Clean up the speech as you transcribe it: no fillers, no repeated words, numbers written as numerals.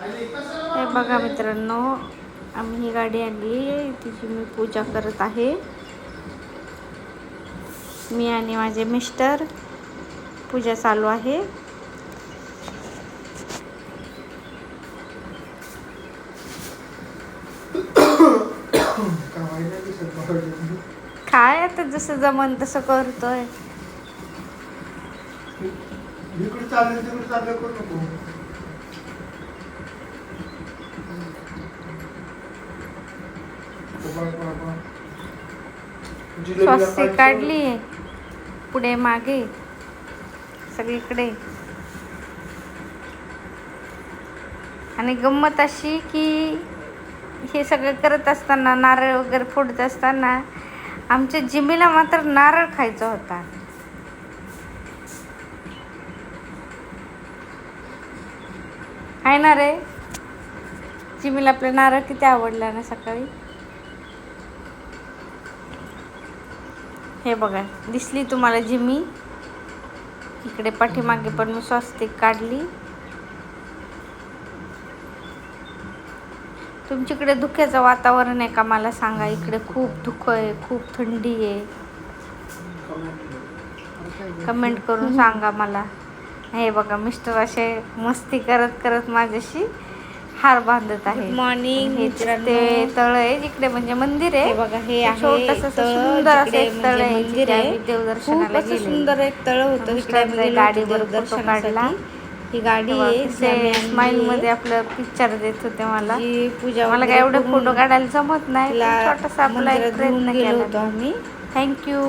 हे बघा मित्रांनो, आम्ही ही गाडी आणली, तिची मी पूजा करत आहे. मी आणि माझे मिस्टर, पूजा चालू आहे. काय आता जसं जमन तसं करतोय. इकडे चालले तिकडे चालले करू नको. स्वस्तिक काढली पुढे मागे सगळीकडे. आणि गंमत अशी की हे सगळं करत असताना, नारळ वगैरे फोडत असताना आमच्या जिमीला मात्र नारळ खायचा होता. आहे ना रे, जिमीला आपला नारळ किती आवडला ना सकाळी. हे बघा, दिसली तुम्हाला जिमी. इकडे पाठीमागे पण मी स्वस्तिक काढली. तुमच्याकडे धुक्याचं वातावरण आहे का मला सांगा. इकडे खूप धुकं आहे, खूप थंडी आहे. कमेंट करून सांगा मला. हे बघा, मिस्टर असे मस्ती करत करत माझ्याशी हार बांधत आहे. Good morning. हे ते तळ आहे इकडे, म्हणजे मंदिर आहे. बघा, हे छोटस सुंदर असं एक तळ आहे, मंदिर आहे. देवदर्शनाला गेले. सुंदर एक तळ होतं. इकडे गाडीवर फोटो काढला. ही गाडी आहे. स्माइल मध्ये आपलं पिक्चर देत होते मला. पूजा मला काय एवढे फोटो काढायला जमत नाही. छोटासा आपला एक प्रयत्न केला होता आम्ही. थँक्यू.